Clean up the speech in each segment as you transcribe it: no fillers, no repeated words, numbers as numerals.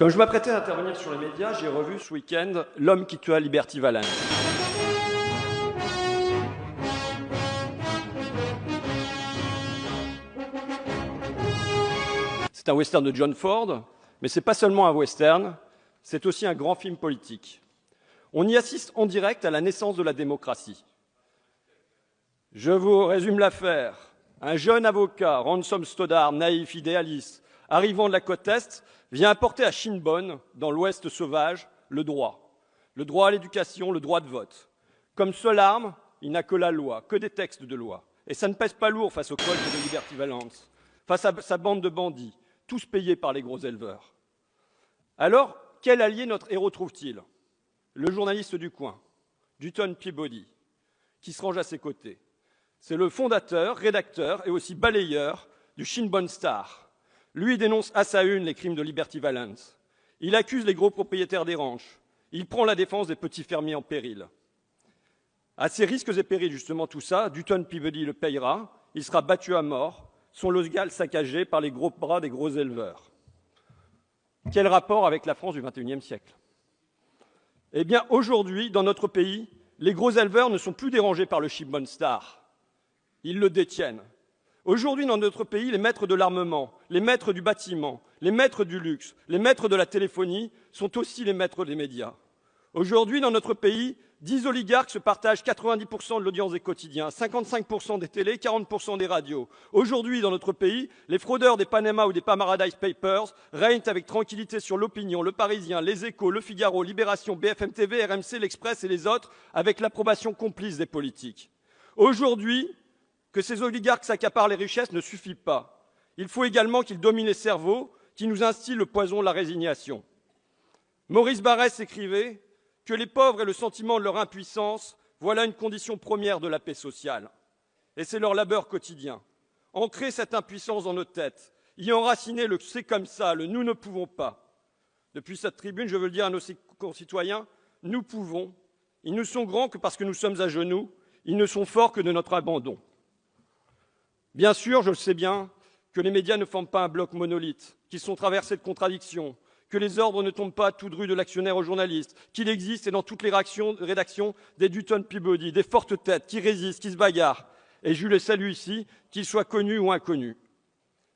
Comme je m'apprêtais à intervenir sur les médias, j'ai revu ce week-end L'homme qui tua Liberty Valance. C'est un western de John Ford, mais ce n'est pas seulement un western, c'est aussi un grand film politique. On y assiste en direct à la naissance de la démocratie. Je vous résume l'affaire. Un jeune avocat, Ransom Stoddard, naïf, idéaliste, arrivant de la côte Est, vient apporter à Shinbone, dans l'Ouest sauvage, le droit. Le droit à l'éducation, le droit de vote. Comme seule arme, il n'a que la loi, que des textes de loi. Et ça ne pèse pas lourd face au colt de Liberty Valance, face à sa bande de bandits, tous payés par les gros éleveurs. Alors, quel allié notre héros trouve-t-il? Le journaliste du coin, Dutton Peabody, qui se range à ses côtés. C'est le fondateur, rédacteur et aussi balayeur du Shinbone Star. Lui dénonce à sa une les crimes de Liberty Valance. Il accuse les gros propriétaires des ranchs. Il prend la défense des petits fermiers en péril. À ses risques et périls, justement, tout ça, Dutton Peabody le payera. Il sera battu à mort, son local saccagé par les gros bras des gros éleveurs. Quel rapport avec la France du XXIe siècle? Eh bien, aujourd'hui, dans notre pays, les gros éleveurs ne sont plus dérangés par le Shinbone Star. Ils le détiennent. Aujourd'hui, dans notre pays, les maîtres de l'armement, les maîtres du bâtiment, les maîtres du luxe, les maîtres de la téléphonie sont aussi les maîtres des médias. Aujourd'hui, dans notre pays, 10 oligarques se partagent 90% de l'audience des quotidiens, 55% des télés, 40% des radios. Aujourd'hui, dans notre pays, les fraudeurs des Panama ou des Paradise Papers règnent avec tranquillité sur l'Opinion, Le Parisien, Les Échos, Le Figaro, Libération, BFM TV, RMC, L'Express et les autres, avec l'approbation complice des politiques. Aujourd'hui, que ces oligarques s'accaparent les richesses ne suffit pas. Il faut également qu'ils dominent les cerveaux, qui nous instillent le poison de la résignation. Maurice Barrès écrivait que les pauvres et le sentiment de leur impuissance, voilà une condition première de la paix sociale. Et c'est leur labeur quotidien. Ancrer cette impuissance dans nos têtes, y enraciner le « c'est comme ça », le « nous ne pouvons pas ». Depuis cette tribune, je veux le dire à nos concitoyens, nous pouvons. Ils ne sont grands que parce que nous sommes à genoux, ils ne sont forts que de notre abandon. Bien sûr, je le sais bien, que les médias ne forment pas un bloc monolithe, qu'ils sont traversés de contradictions, que les ordres ne tombent pas tout drus de l'actionnaire aux journalistes, qu'il existe et dans toutes les rédactions des Dutton Peabody, des fortes têtes qui résistent, qui se bagarrent. Et je les salue ici, qu'ils soient connus ou inconnus.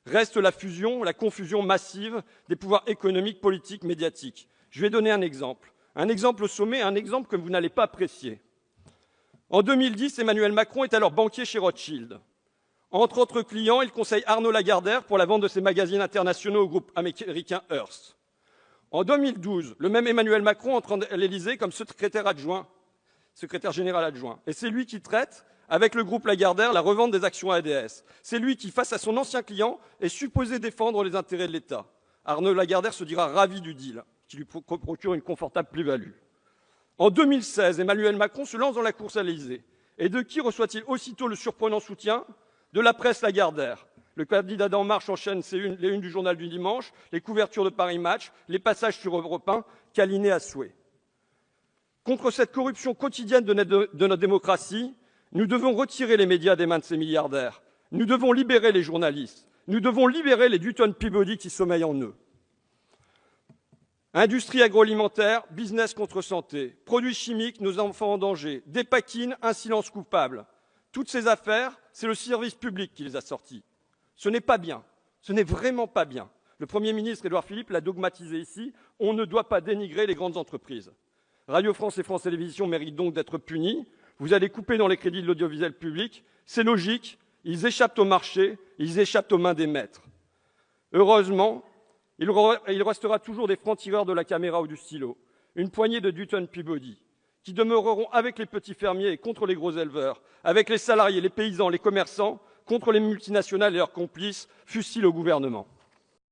Reste la fusion, la confusion massive des pouvoirs économiques, politiques, médiatiques. Je vais donner un exemple au sommet, un exemple que vous n'allez pas apprécier. En 2010, Emmanuel Macron est alors banquier chez Rothschild. Entre autres clients, il conseille Arnaud Lagardère pour la vente de ses magazines internationaux au groupe américain Hearst. En 2012, le même Emmanuel Macron entre à l'Élysée comme secrétaire général adjoint. Et c'est lui qui traite, avec le groupe Lagardère, la revente des actions ADS. C'est lui qui, face à son ancien client, est supposé défendre les intérêts de l'État. Arnaud Lagardère se dira ravi du deal, qui lui procure une confortable plus-value. En 2016, Emmanuel Macron se lance dans la course à l'Élysée. Et de qui reçoit-il aussitôt le surprenant soutien? De la presse Lagardère. Le candidat d'En Marche enchaîne les unes du journal du dimanche, les couvertures de Paris Match, les passages sur Europe 1, câlinés à souhait. Contre cette corruption quotidienne de notre démocratie, nous devons retirer les médias des mains de ces milliardaires. Nous devons libérer les journalistes. Nous devons libérer les Dutton Peabody qui sommeillent en eux. Industrie agroalimentaire, business contre santé, produits chimiques, nos enfants en danger, dépakine, un silence coupable. Toutes ces affaires, c'est le service public qui les a sorties. Ce n'est pas bien, ce n'est vraiment pas bien. Le Premier ministre Édouard Philippe l'a dogmatisé ici, on ne doit pas dénigrer les grandes entreprises. Radio France et France Télévisions méritent donc d'être punis. Vous allez couper dans les crédits de l'audiovisuel public, c'est logique, ils échappent au marché, ils échappent aux mains des maîtres. Heureusement, il restera toujours des francs-tireurs de la caméra ou du stylo, une poignée de Dutton Peabody, qui demeureront avec les petits fermiers et contre les gros éleveurs, avec les salariés, les paysans, les commerçants, contre les multinationales et leurs complices, fussent-ils au gouvernement.